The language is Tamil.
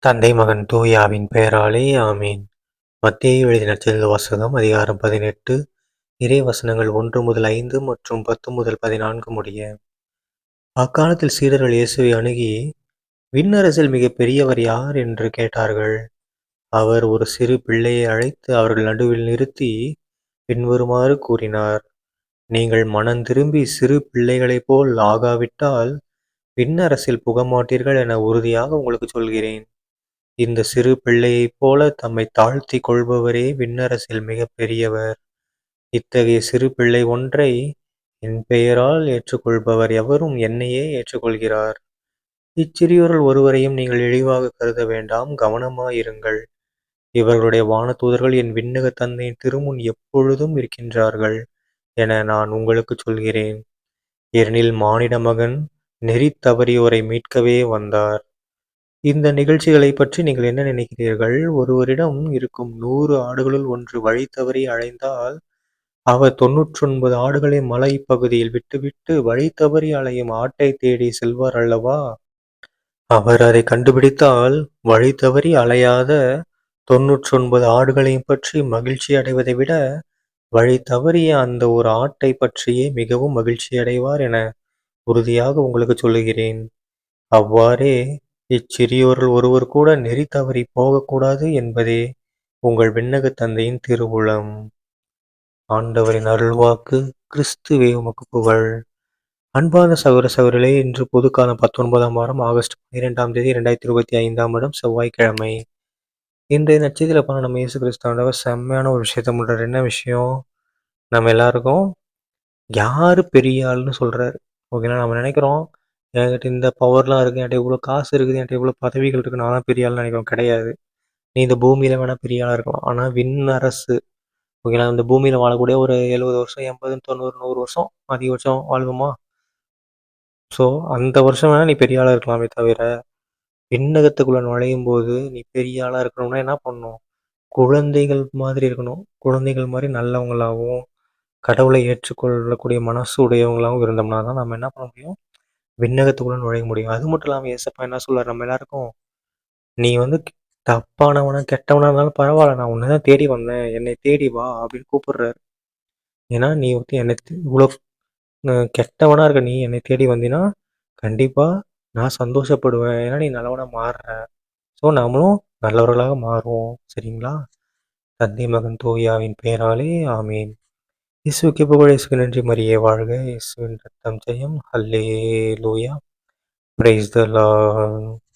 தந்தை மகன் தூயாவின் பெயராலே ஆமீன். மத்தேயு எழுதின நற்செய்தி வாசகம் அதிகாரம் 18 இறை வசனங்கள் 1 முதல் 5 மற்றும் 10 முதல் 14 முடிய. அக்காலத்தில் சீடர்கள் இயேசுவை அணுகி, விண்ணரசில் மிகப் பெரியவர் யார் என்று கேட்டார்கள். அவர் ஒரு சிறு பிள்ளையை அழைத்து அவர்கள் நடுவில் நிறுத்தி பின்வருமாறு கூறினார். நீங்கள் மனந்திரும்பி சிறு பிள்ளைகளைப் போல் ஆகாவிட்டால் விண்ணரசில் புகமாட்டீர்கள் என உறுதியாக உங்களுக்கு சொல்கிறேன். இந்த சிறு பிள்ளையைப் போல தம்மை தாழ்த்திக் கொள்பவரே விண்ணரசில் மிகப் பெரியவர். இத்தகைய சிறு பிள்ளை ஒன்றை என் பெயரால் ஏற்றுக்கொள்பவர் எவரும் என்னையே ஏற்றுக்கொள்கிறார். இச்சிறியோருள் ஒருவரையும் நீங்கள் இழிவாக கருத வேண்டாம், கவனமாயிருங்கள். இவர்களுடைய வானதூதர்கள் என் விண்ணக தந்தையின் திருமுன் எப்பொழுதும் இருக்கின்றார்கள் என நான் உங்களுக்குச் சொல்கிறேன். ஏனெனில் மானிட மகன் நெறி தவறியோரை மீட்கவே வந்தார். இந்த நிகழ்ச்சிகளைப் பற்றி நீங்கள் என்ன நினைக்கிறீர்கள்? ஒருவரிடம் இருக்கும் 100 ஆடுகளுள் ஒன்று வழி தவறி அலைந்தால், அவர் 99 ஆடுகளை மலைப்பகுதியில் விட்டுவிட்டு வழி தவறி அலையும் ஆட்டைத் தேடிச் செல்வார் அல்லவா? அவர் அதைக் கண்டுபிடித்தால், வழி தவறி அலையாத 99 ஆடுகளையும் பற்றி மகிழ்ச்சி அடைவதை விட, வழி தவறிய அந்த ஒரு ஆட்டைப் பற்றியே மிகவும் மகிழ்ச்சியடைவார் என உறுதியாக உங்களுக்குச் சொல்லுகிறேன். அவ்வாறே இச்சிறியோருள் ஒருவர் கூட நெறி தவறிப் போகக்கூடாது என்பதே உங்கள் விண்ணகத் தந்தையின் திருவுளம். ஆண்டவரின் அருள்வாக்கு. கிறிஸ்துவே உமக்கு புகழ். அன்பான சகோதர சகோதரிகளே, இன்று பொதுக்காலம் 19ஆம் வாரம் ஆகஸ்ட் 12ஆம் தேதி 2025ஆம் வருடம் செவ்வாய்க்கிழமை. இன்றைய நற்செய்தியில பாருங்க, நம்ம இயேசு கிறிஸ்து ஆண்டவர் செம்மையான ஒரு விஷயத்த பண்றாரு. என்ன விஷயம்? நம்ம எல்லாருக்கும் யாரு பெரிய ஆள்னு சொல்றாரு. ஓகேங்களா? நம்ம நினைக்கிறோம், என்கிட்ட இந்த பவர்லாம் இருக்கு, என்கிட்ட இவ்வளோ காசு இருக்குது, என்கிட்ட இவ்வளோ பதவிகள் இருக்கு, நான் தான் பெரிய ஆள்னு நினைக்கிறோம். கிடையாது. நீ இந்த பூமியில வேணா பெரிய ஆளா இருக்கலாம். ஆனா விண்ணரசு, ஓகேங்களா? இந்த பூமியில வாழக்கூடிய ஒரு 70 வருஷம், 80, 90, 100 வருஷம் அதிகபட்சம் வாழ்வோமா? ஸோ அந்த வருஷம் வேணா நீ பெரிய ஆளா இருக்கலாமே தவிர, விண்ணகத்துக்குள்ள நுழையும்போது நீ பெரிய ஆளா இருக்கணும்னா என்ன பண்ணணும்? குழந்தைகள் மாதிரி இருக்கணும். குழந்தைகள் மாரி நல்லவங்களாவும், கடவுளை ஏற்றுக்கொள்ளக்கூடிய மனசு உடையவங்களாவும் இருந்தோம்னா தான் நம்ம என்ன பண்ண முடியும்? விண்ணகத்துக்குள்ள நுழைய முடியும். அது மட்டும் இல்லாம ஏசப்பா என்ன சொல்றாரு நம்ம எல்லாருக்கும்? நீ வந்து தப்பானவனா, கெட்டவனா இருந்தாலும் பரவால்ல. நான் உன்ன தான் தேடி வந்தேன். என்னை தேடி வா அப்படின்னு கூப்பிடுறாரு. ஏன்னா நீ வந்து என்னை இவ்வளோ கெட்டவனா இருக்க நீ என்னை தேடி வந்தீன்னா, கண்டிப்பா நான் சந்தோஷப்படுவேன். ஏன்னா நீ நல்லவனா மாறுற. ஸோ நாமளும் நல்லவர்களாக மாறுவோம். சரிங்களா? தந்தை மகன் தூயாவின் பெயராலே ஆமீன். இயேசுவுக்கு புகழ். இயேசுவுக்கு நன்றி. மரியே வாழ்க. இயேசுவின் ரத்தம் ஜெயம். அல்லேலூயா. Praise the Lord.